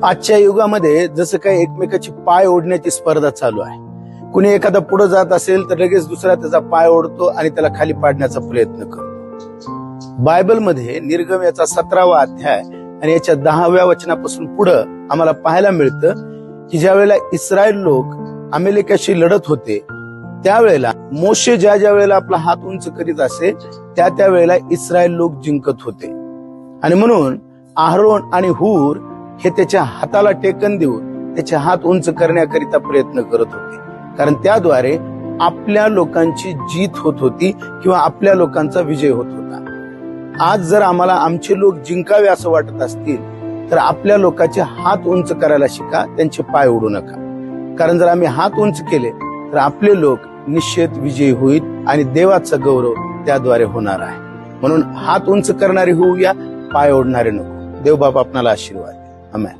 आजच्या युगामध्ये जसं काही एकमेकाची पाय ओढण्याची स्पर्धा चालू आहे. कुणी एखादा पुढे जात असेल तर लगेच दुसरा त्याचा पाय ओढतो आणि त्याला खाली पाडण्याचा प्रयत्न करतो. बायबलमध्ये निर्गम याचा 17वा अध्याय आणि याच्या 10व्या वचनापासून पुढं आम्हाला पाहायला मिळतं की ज्या वेळेला इस्रायल लोक अमेरिकेशी लढत होते त्यावेळेला मोशे ज्या वेळेला आपला हात उंच करीत असे त्या वेळेला इस्रायल लोक जिंकत होते. आणि म्हणून आरोन आणि हूर हे त्याच्या हाताला टेकन देऊन त्याचे हात उंच करण्याकरिता प्रयत्न करत होते, कारण त्याद्वारे आपल्या लोकांची जीत होत होती किंवा आपल्या लोकांचा विजय होत होता. आज जर आम्हाला आमचे लोक जिंकावे असं वाटत असतील तर आपल्या लोकांचे हात उंच करायला शिका, त्यांचे पाय ओढू नका. कारण जर आम्ही हात उंच केले तर आपले लोक निश्चित विजयी होईल आणि देवाचा गौरव त्याद्वारे होणार आहे. म्हणून हात उंच करणारे होऊया, पाय ओढणारे नको. देव बाप आपणाला आशीर्वाद. आमेन.